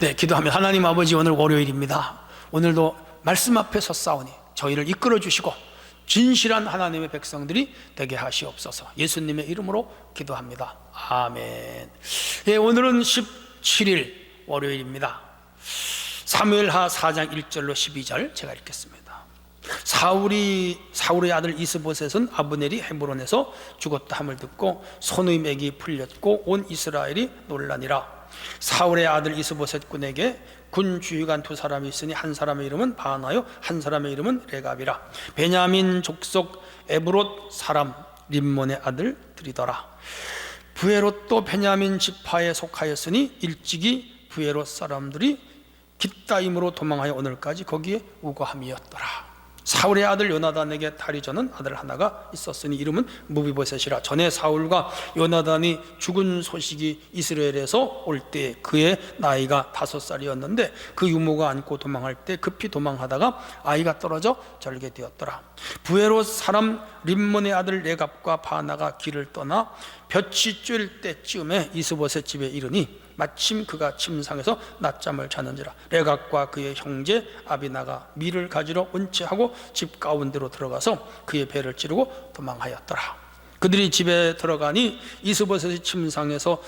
네, 기도하면 하나님 아버지, 오늘 월요일입니다. 오늘도 말씀 앞에 섰사오니 저희를 이끌어 주시고 진실한 하나님의 백성들이 되게 하시옵소서. 예수님의 이름으로 기도합니다. 아멘. 예, 오늘은 17일 월요일입니다. 사무엘하 4장 1절로 12절 제가 읽겠습니다. 사울의 아들 이스보셋은 아브넬이 헤브론에서 죽었다 함을 듣고 손의 맥이 풀렸고 온 이스라엘이 놀라니라. 사울의 아들 이스보셋 군에게 군 주휘관 두 사람이 있으니 한 사람의 이름은 바나요, 한 사람의 이름은 레갑이라. 베냐민 족속 에브롯 사람 림몬의 아들들이더라. 부에롯도 베냐민 지파에 속하였으니 일찍이 부에롯 사람들이 깃다임으로 도망하여 오늘까지 거기에 우거함이었더라. 사울의 아들 요나단에게 다리 저는 아들 하나가 있었으니 이름은 무비보셋이라. 전에 사울과 요나단이 죽은 소식이 이스라엘에서 올 때 그의 나이가 5살이었는데 그 유모가 안고 도망할 때 급히 도망하다가 아이가 떨어져 절게 되었더라. 부에롯 사람 림몬의 아들 레갑과 바나가 길을 떠나 볕이 쬐을 때쯤에 이스보셋 집에 이르니 마침 그가 침상에서 낮잠을 자는지라. 레갑과 그의 형제 아비나가 밀을 가지러 온채하고 집 가운데로 들어가서 그의 배를 찌르고 도망하였더라. 그들이 집에 들어가니 이스보셋이 침상에서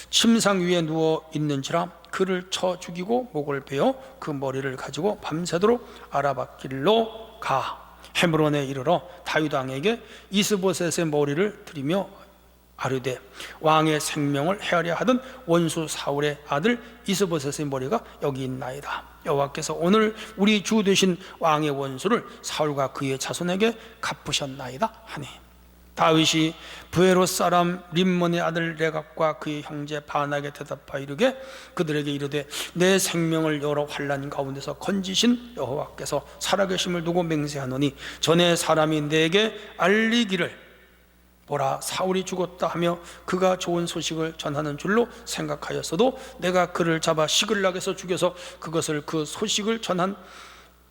침상 위에 누워 있는지라. 그를 쳐 죽이고 목을 베어 그 머리를 가지고 밤새도록 아라밧길로 가 헤브론에 이르러 다윗 왕에게 이스보셋의 머리를 드리며 아르되 왕의 생명을 헤아려 하던 원수 사울의 아들 이스보셋의 머리가 여기 있나이다. 여호와께서 오늘 우리 주 되신 왕의 원수를 사울과 그의 자손에게 갚으셨나이다 하니, 다윗이 부에롯 사람 림몬의 아들 레갑과 그의 형제 바나에게 대답하여 이르게 그들에게 이르되 내 생명을 여러 환난 가운데서 건지신 여호와께서 살아계심을 두고 맹세하노니 전에 사람이 내게 알리기를 보라, 사울이 죽었다 하며 그가 좋은 소식을 전하는 줄로 생각하였어도 내가 그를 잡아 시글락에서 죽여서 그것을 그 소식을 전한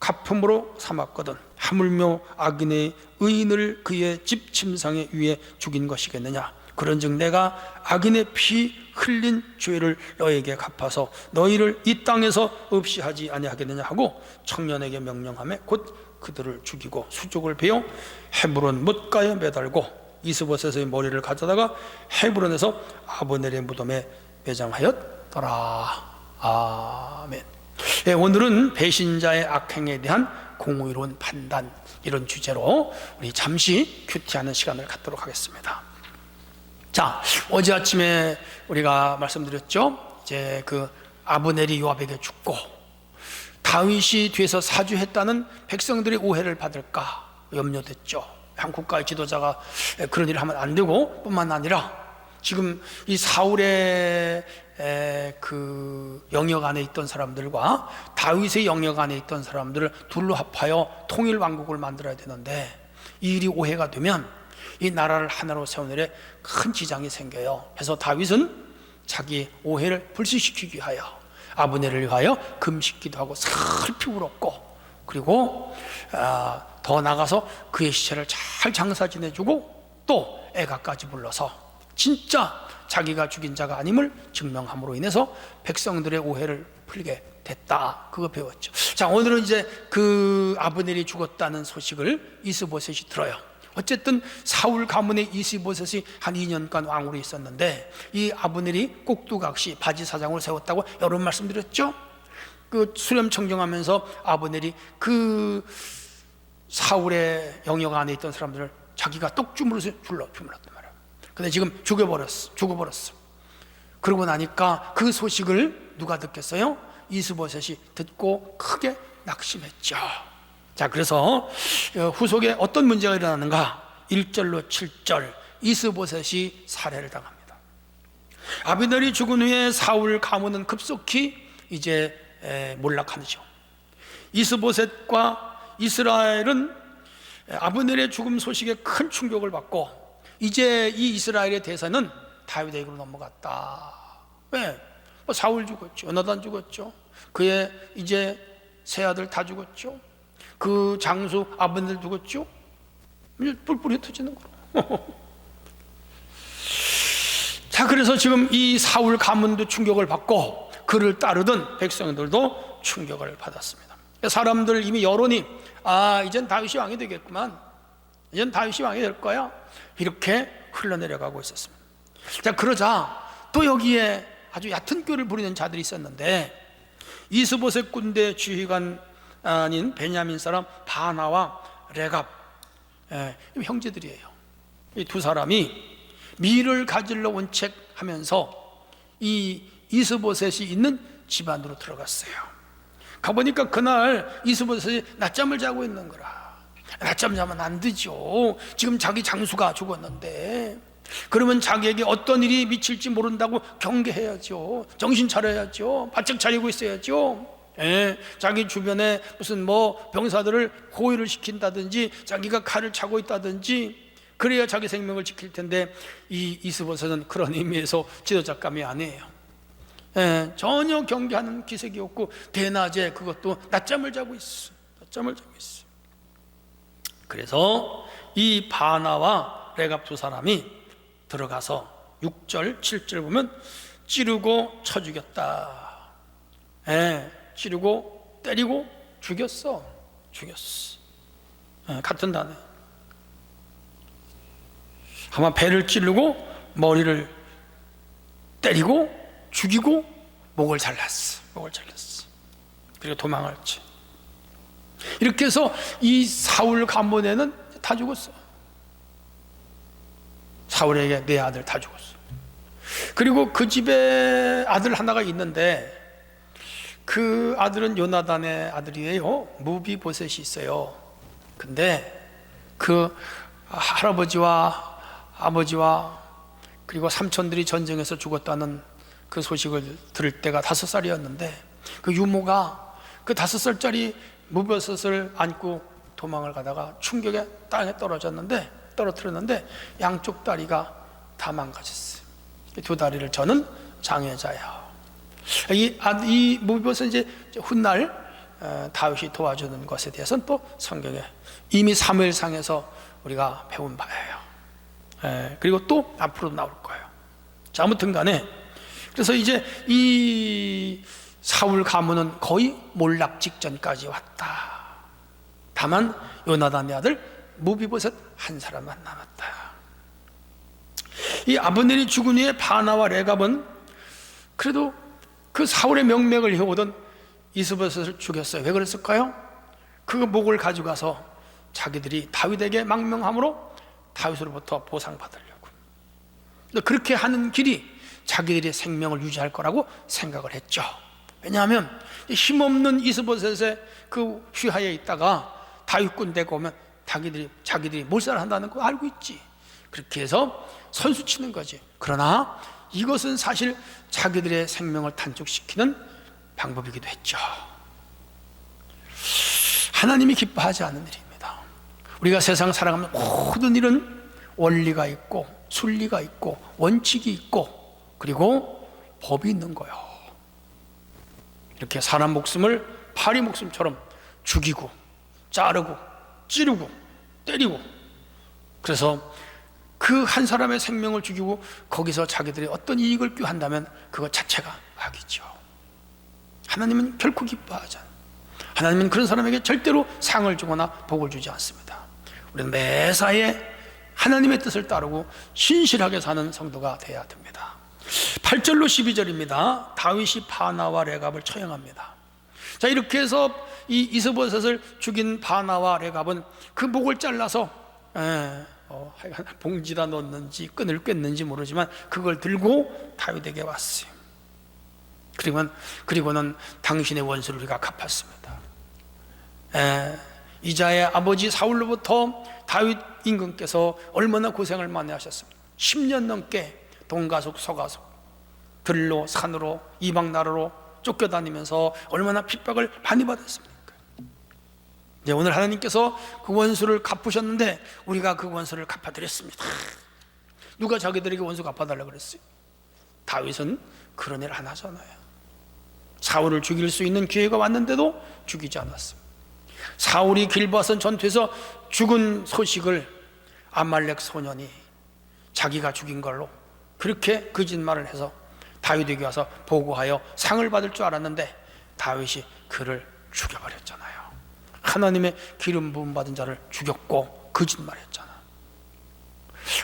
가품으로 삼았거든. 하물며 악인의 의인을 그의 집 침상에 위에 죽인 것이겠느냐. 그런즉 내가 악인의 피 흘린 죄를 너에게 갚아서 너희를 이 땅에서 없이 하지 아니하겠느냐 하고 청년에게 명령하며 곧 그들을 죽이고 수족을 베어 헤브론 못가에 매달고 이스보셋의 머리를 가져다가 헤브론에서 아브넬의 무덤에 매장하였더라. 아멘. 네, 오늘은 배신자의 악행에 대한 공의로운 판단, 이런 주제로 우리 잠시 큐티하는 시간을 갖도록 하겠습니다. 자, 어제 아침에 우리가 말씀드렸죠. 이제 그 아브넬이 요압에게 죽고 다윗이 뒤에서 사주했다는 백성들의 오해를 받을까 염려됐죠. 한 국가의 지도자가 그런 일을 하면 안 되고 뿐만 아니라 지금 이 사울의 그 영역 안에 있던 사람들과 다윗의 영역 안에 있던 사람들을 둘로 합하여 통일 왕국을 만들어야 되는데 이 일이 오해가 되면 이 나라를 하나로 세우는 일에 큰 지장이 생겨요. 그래서 다윗은 자기 오해를 불식시키기 위하여 아브넬을 위하여 금식기도 하고 슬피 울었고, 그리고 더 나가서 그의 시체를 잘 장사 지내주고 또 애가까지 불러서 진짜 자기가 죽인 자가 아님을 증명함으로 인해서 백성들의 오해를 풀게 됐다. 그거 배웠죠. 자, 오늘은 이제 그 아브넬이 죽었다는 소식을 이스보셋이 들어요. 어쨌든 사울 가문의 이스보셋이 한 2년간 왕으로 있었는데 이 아브넬이 꼭두각시 바지 사장을 세웠다고 여러 번 말씀드렸죠. 그 수렴 청정하면서 아브넬이 그 사울의 영역 안에 있던 사람들을 자기가 떡주물어서 주물렀단 말이야. 근데 지금 죽어버렸어. 그러고 나니까 그 소식을 누가 듣겠어요? 이스보셋이 듣고 크게 낙심했죠. 자, 그래서 후속에 어떤 문제가 일어나는가? 1절로 7절 이스보셋이 살해를 당합니다. 아브넬이 죽은 후에 사울 가문은 급속히 이제 몰락하죠. 이스보셋과 이스라엘은 아브넬의 죽음 소식에 큰 충격을 받고 이제 이 이스라엘의 대사는 다윗에게로 넘어갔다. 왜? 사울 죽었죠. 요나단 죽었죠. 그의 이제 세 아들 다 죽었죠. 그 장수 아브넬 죽었죠. 이제 뿔뿔이 흩어지는 거로. 자, 그래서 지금 이 사울 가문도 충격을 받고 그를 따르던 백성들도 충격을 받았습니다. 사람들 이미 여론이 이젠 다윗이 왕이 되겠구만, 이젠 다윗이 왕이 될 거야, 이렇게 흘러내려가고 있었습니다. 자, 그러자 또 여기에 아주 얕은 꾀를 부리는 자들이 있었는데, 이스보셋 군대 지휘관인 베냐민 사람 바나와 레갑, 형제들이에요. 이 두 사람이 밀을 가지러 온 책 하면서 이 이스보셋이 있는 집안으로 들어갔어요. 가보니까 그날 이스보셋이 낮잠을 자고 있는 거라. 낮잠 자면 안 되죠. 지금 자기 장수가 죽었는데, 그러면 자기에게 어떤 일이 미칠지 모른다고 경계해야죠. 정신 차려야죠. 바짝 차리고 있어야죠. 자기 주변에 무슨 병사들을 호위를 시킨다든지 자기가 칼을 차고 있다든지 그래야 자기 생명을 지킬 텐데, 이 이스보셋은 그런 의미에서 지도자감이 아니에요. 전혀 경계하는 기색이 없고 대낮에 그것도 낮잠을 자고 있어. 낮잠을 자고 있어. 그래서 이 바나와 레갑 두 사람이 들어가서 6절 7절 보면 찌르고 쳐 죽였다. 찌르고 때리고 죽였어. 같은 단어. 아마 배를 찌르고 머리를 때리고 죽이고 목을 잘랐어. 그리고 도망을 치. 이렇게 해서 이 사울 간본에는 다 죽었어. 사울에게 네 아들 다 죽었어. 그리고 그 집에 아들 하나가 있는데, 그 아들은 요나단의 아들이에요. 무비보셋이 있어요. 근데 그 할아버지와 아버지와 그리고 삼촌들이 전쟁에서 죽었다는 그 소식을 들을 때가 5살이었는데, 그 유모가 그 5살짜리 무비보셋을 안고 도망을 가다가 충격에 땅에 떨어뜨렸는데 양쪽 다리가 다 망가졌어요. 두 다리를 저는 장애자야. 이 무비보셋 이제 훗날 다윗이 도와주는 것에 대해서는 또 성경에 이미 사무엘상에서 우리가 배운 바예요. 그리고 또 앞으로 나올 거예요. 자, 아무튼 간에 그래서 이제 이 사울 가문은 거의 몰락 직전까지 왔다. 다만 요나단의 아들 무비보셋 한 사람만 남았다. 이 아브넬이 죽은 후에 바나와 레갑은 그래도 그 사울의 명맥을 이어오던 이스보셋을 죽였어요. 왜 그랬을까요? 그 목을 가져가서 자기들이 다윗에게 망명함으로 다윗으로부터 보상받으려고. 그렇게 하는 길이 자기들의 생명을 유지할 거라고 생각을 했죠. 왜냐하면 힘없는 이스보셋의 그 휘하에 있다가 다윗 군대가 오면 자기들이 몰살한다는 거 알고 있지. 그렇게 해서 선수치는 거지. 그러나 이것은 사실 자기들의 생명을 단축시키는 방법이기도 했죠. 하나님이 기뻐하지 않는 일입니다. 우리가 세상 살아가면 모든 일은 원리가 있고 순리가 있고 원칙이 있고 그리고 법이 있는 거예요. 이렇게 사람 목숨을 파리 목숨처럼 죽이고 자르고 찌르고 때리고, 그래서 그 한 사람의 생명을 죽이고 거기서 자기들이 어떤 이익을 꾀한다면 그것 자체가 악이죠. 하나님은 결코 기뻐하지 않아요. 하나님은 그런 사람에게 절대로 상을 주거나 복을 주지 않습니다. 우리는 매사에 하나님의 뜻을 따르고 신실하게 사는 성도가 되어야 됩니다. 8절로 12절입니다. 다윗이 바나와 레갑을 처형합니다. 자, 이렇게 해서 이 이스보셋을 죽인 바나와 레갑은 그 목을 잘라서 봉지다 넣었는지 끈을 꿰는지 모르지만 그걸 들고 다윗에게 왔어요. 그리고는 당신의 원수를 우리가 갚았습니다. 이자의 아버지 사울로부터 다윗 임금께서 얼마나 고생을 많이 하셨습니다. 10년 넘게 동가속 서가속 들로 산으로 이방 나라로 쫓겨다니면서 얼마나 핍박을 많이 받았습니까? 이제 오늘 하나님께서 그 원수를 갚으셨는데 우리가 그 원수를 갚아드렸습니다. 누가 자기들에게 원수 갚아달라고 그랬어요? 다윗은 그런 일 안 하잖아요. 사울을 죽일 수 있는 기회가 왔는데도 죽이지 않았습니다. 사울이 길보아선 전투에서 죽은 소식을 아말렉 소년이 자기가 죽인 걸로 그렇게 거짓말을 해서 다윗에게 와서 보고하여 상을 받을 줄 알았는데 다윗이 그를 죽여버렸잖아요. 하나님의 기름 부음 받은 자를 죽였고 거짓말했잖아.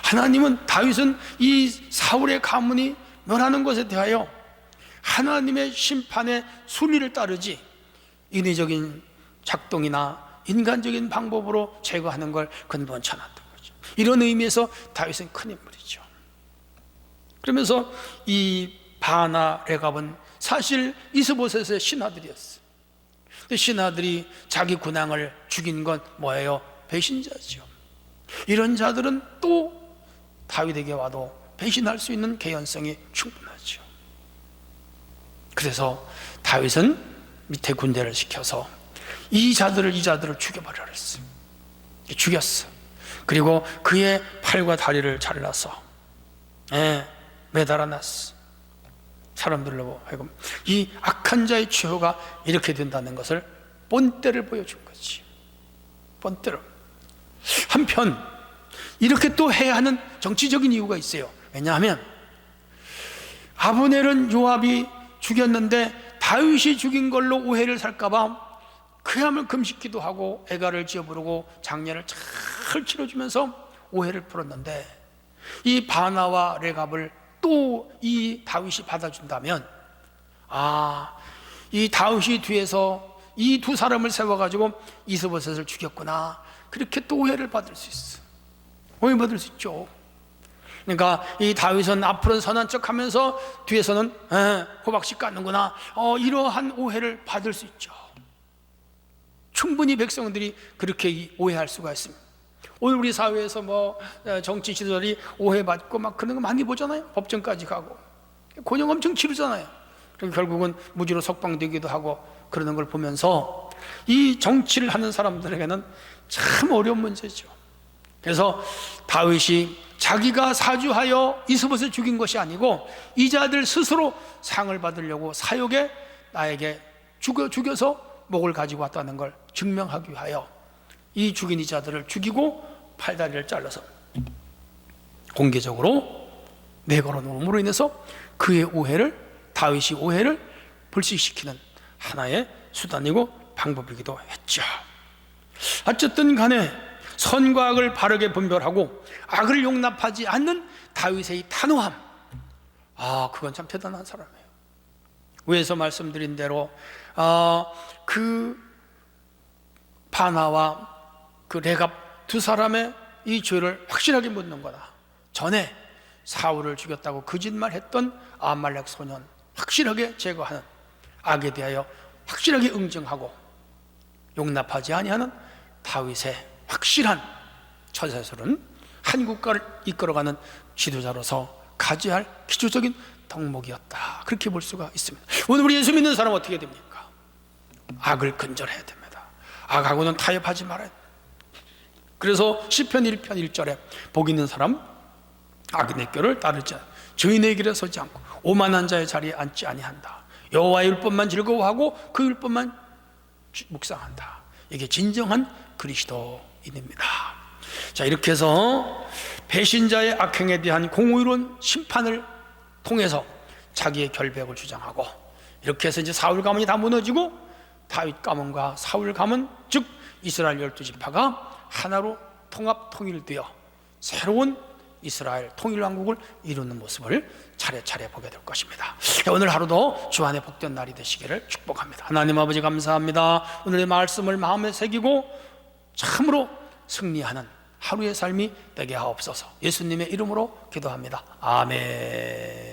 하나님은 다윗은 이 사울의 가문이 멸하는 것에 대하여 하나님의 심판의 순리를 따르지 인위적인 작동이나 인간적인 방법으로 제거하는 걸 근본치 않았던 거죠. 이런 의미에서 다윗은 큰 인물이죠. 그러면서 이 바나 레갑은 사실 이스보셋의 신하들이었어요. 신하들이 자기 군왕을 죽인 건 뭐예요? 배신자죠. 이런 자들은 또 다윗에게 와도 배신할 수 있는 개연성이 충분하죠. 그래서 다윗은 밑에 군대를 시켜서 이 자들을 죽여버려 그랬어요. 죽였어. 그리고 그의 팔과 다리를 잘라서 매달아 놨어. 사람들로 하여금 이 악한 자의 최후가 이렇게 된다는 것을 본때를 보여준 거지. 본때로. 한편 이렇게 또 해야 하는 정치적인 이유가 있어요. 왜냐하면 아브넬은 요압이 죽였는데 다윗이 죽인 걸로 오해를 살까봐 그야말로 금식기도 하고 애가를 지어 부르고 장례를 잘 치러주면서 오해를 풀었는데 이 바나와 레갑을 또 이 다윗이 받아준다면 이 다윗이 뒤에서 이 두 사람을 세워가지고 이스보셋을 죽였구나, 그렇게 또 오해를 받을 수 있어. 오해받을 수 있죠. 그러니까 이 다윗은 앞으로는 선한 척하면서 뒤에서는 호박씨 깎는구나, 이러한 오해를 받을 수 있죠. 충분히 백성들이 그렇게 오해할 수가 있습니다. 오늘 우리 사회에서 정치 지도자들이 오해받고 막 그런 거 많이 보잖아요. 법정까지 가고 곤욕 엄청 치르잖아요. 그럼 결국은 무죄로 석방되기도 하고 그러는 걸 보면서 이 정치를 하는 사람들에게는 참 어려운 문제죠. 그래서 다윗이 자기가 사주하여 이스보셋을 죽인 것이 아니고 이 자들 스스로 상을 받으려고 사욕에 나에게 죽여서 목을 가지고 왔다는 걸 증명하기 위하여 이 죽인 이 자들을 죽이고 팔다리를 잘라서 공개적으로 내걸어 놓음으로 인해서 다윗이 오해를 불식시키는 하나의 수단이고 방법이기도 했죠. 어쨌든 간에 선과 악을 바르게 분별하고 악을 용납하지 않는 다윗의 이 단호함, 그건 참 대단한 사람이에요. 위에서 말씀드린 대로 그 바나와 그 레갑 두 사람의 이 죄를 확실하게 묻는 거다. 전에 사울을 죽였다고 거짓말했던 아말렉 소년 확실하게 제거하는, 악에 대하여 확실하게 응징하고 용납하지 아니하는 다윗의 확실한 처세술은 한 국가를 이끌어가는 지도자로서 가져야 할 기초적인 덕목이었다, 그렇게 볼 수가 있습니다. 오늘 우리 예수 믿는 사람은 어떻게 됩니까? 악을 근절해야 됩니다. 악하고는 타협하지 말아야 됩니다. 그래서 시편 1편 1절에 복 있는 사람 악인의 꾀를 따르지 않고 죄인의 길에 서지 않고 오만한 자의 자리에 앉지 아니한다. 여호와의 율법만 즐거워하고 그 율법만 묵상한다. 이게 진정한 그리스도인입니다. 자, 이렇게 해서 배신자의 악행에 대한 공의로운 심판을 통해서 자기의 결백을 주장하고, 이렇게 해서 이제 사울 가문이 다 무너지고 다윗 가문과 사울 가문, 즉 이스라엘 12지파가 하나로 통일되어 새로운 이스라엘 통일왕국을 이루는 모습을 차례차례 보게 될 것입니다. 오늘 하루도 주안의 복된 날이 되시기를 축복합니다. 하나님 아버지 감사합니다. 오늘의 말씀을 마음에 새기고 참으로 승리하는 하루의 삶이 되게 하옵소서. 예수님의 이름으로 기도합니다. 아멘.